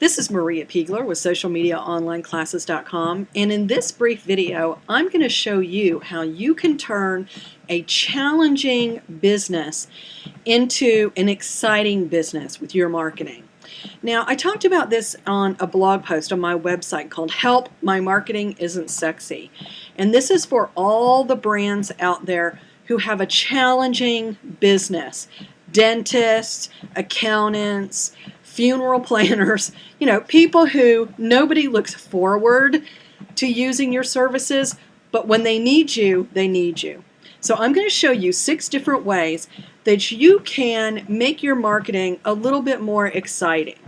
This is Maria Piegler with socialmediaonlineclasses.com, and in this brief video I'm going to show you how you can turn a challenging business into an exciting business with your marketing. Now, I talked about this on a blog post on my website called Help, My Marketing Isn't Sexy, and this is for all the brands out there who have a challenging business. Dentists, accountants, funeral planners, people who nobody looks forward to using your services, but when they need you, they need you. So I'm going to show you 6 different ways that you can make your marketing a little bit more exciting.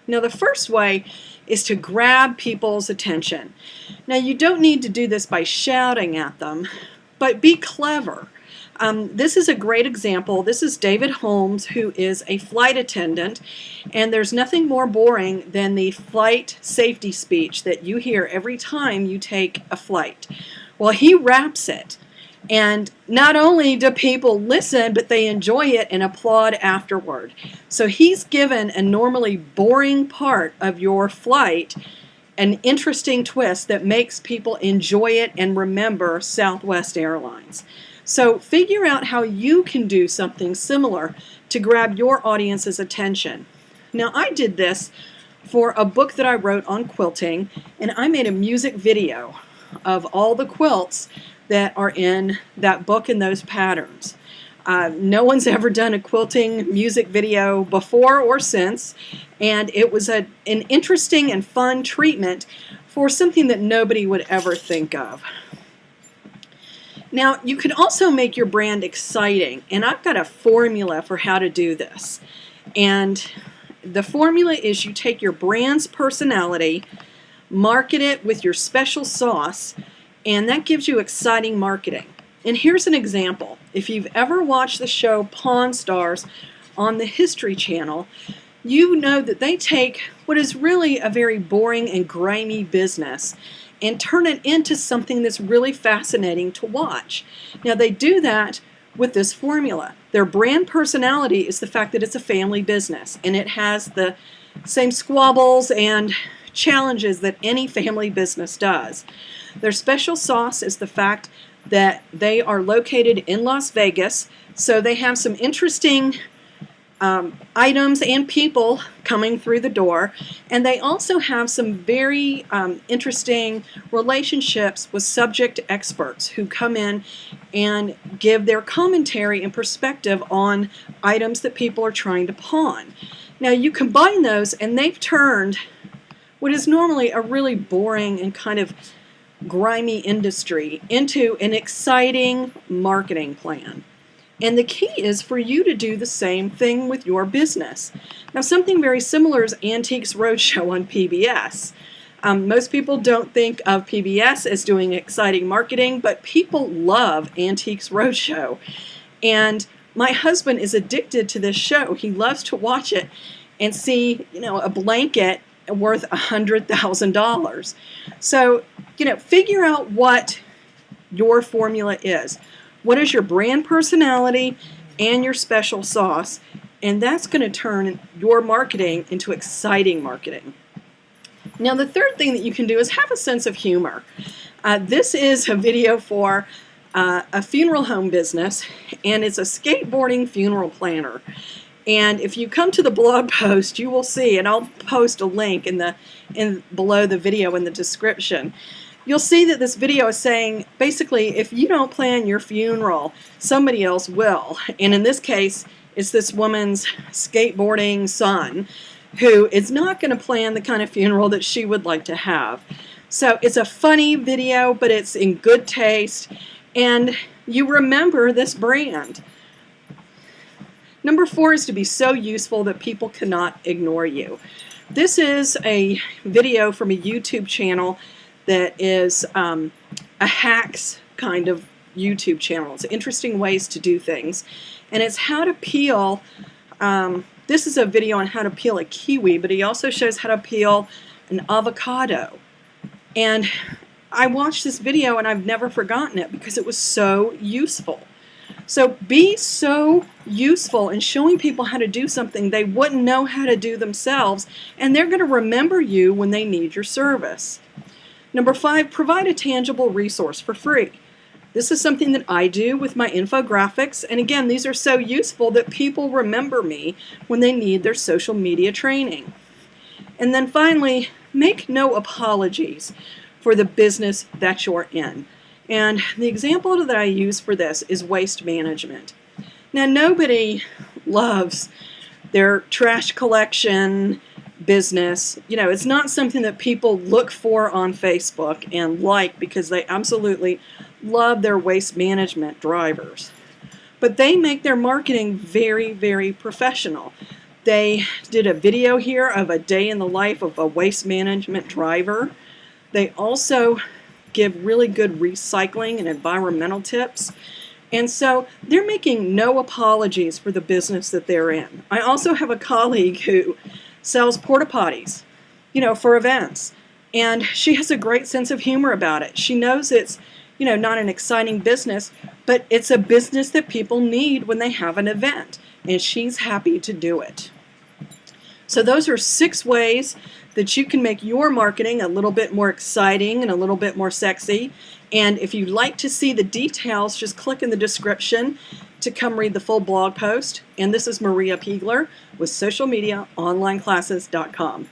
Now, the first way is to grab people's attention. Now, you don't need to do this by shouting at them, but be clever. This is a great example. This is David Holmes, who is a flight attendant, and there's nothing more boring than the flight safety speech that you hear every time you take a flight. Well, he raps it, and not only do people listen, but they enjoy it and applaud afterward. So he's given a normally boring part of your flight an interesting twist that makes people enjoy it and remember Southwest Airlines. So figure out how you can do something similar to grab your audience's attention. Now, I did this for a book that I wrote on quilting, and I made a music video of all the quilts that are in that book and those patterns. No one's ever done a quilting music video before or since, and it was an interesting and fun treatment for something that nobody would ever think of. Now, you can also make your brand exciting, and I've got a formula for how to do this. And the formula is you take your brand's personality, market it with your special sauce, and that gives you exciting marketing. And here's an example. If you've ever watched the show Pawn Stars on the History Channel, you know that they take what is really a very boring and grimy business and turn it into something that's really fascinating to watch. Now, they do that with this formula. Their brand personality is the fact that it's a family business, and it has the same squabbles and challenges that any family business does. Their special sauce is the fact that they are located in Las Vegas, so they have some interesting items and people coming through the door, and they also have some very interesting relationships with subject experts who come in and give their commentary and perspective on items that people are trying to pawn. Now, you combine those, and they've turned what is normally a really boring and kind of grimy industry into an exciting marketing plan. And the key is for you to do the same thing with your business. Now, something very similar is Antiques Roadshow on PBS. Most people don't think of PBS as doing exciting marketing, but people love Antiques Roadshow. And my husband is addicted to this show. He loves to watch it and see, a blanket worth $100,000. So, figure out what your formula is. What is your brand personality and your special sauce? And that's going to turn your marketing into exciting marketing. Now, the third thing that you can do is have a sense of humor. This is a video for a funeral home business, and it's a skateboarding funeral planner. And if you come to the blog post, you will see, and I'll post a link below the video in the description. You'll see that this video is saying, basically, if you don't plan your funeral, somebody else will. And in this case, it's this woman's skateboarding son who is not going to plan the kind of funeral that she would like to have. So it's a funny video, but it's in good taste, and you remember this brand. Number 4 is to be so useful that people cannot ignore you. This is a video from a YouTube channel that is a hacks kind of YouTube channel. It's interesting ways to do things. And it's how to peel, this is a video on how to peel a kiwi, but he also shows how to peel an avocado. And I watched this video and I've never forgotten it because it was so useful. So be so useful in showing people how to do something they wouldn't know how to do themselves, and they're going to remember you when they need your service. Number 5, provide a tangible resource for free. This is something that I do with my infographics, and again, these are so useful that people remember me when they need their social media training. And then finally, make no apologies for the business that you're in. And the example that I use for this is waste management. Now, nobody loves their trash collection business. You know, it's not something that people look for on Facebook and like because they absolutely love their waste management drivers. But they make their marketing very, very professional. They did a video here of a day in the life of a waste management driver. They also give really good recycling and environmental tips. And so they're making no apologies for the business that they're in. I also have a colleague who sells Portapotties, for events. And she has a great sense of humor about it. She knows it's, not an exciting business, but it's a business that people need when they have an event. And she's happy to do it. So those are 6 ways that you can make your marketing a little bit more exciting and a little bit more sexy. And if you'd like to see the details, just click in the description to come read the full blog post. And this is Maria Piegler with socialmediaonlineclasses.com.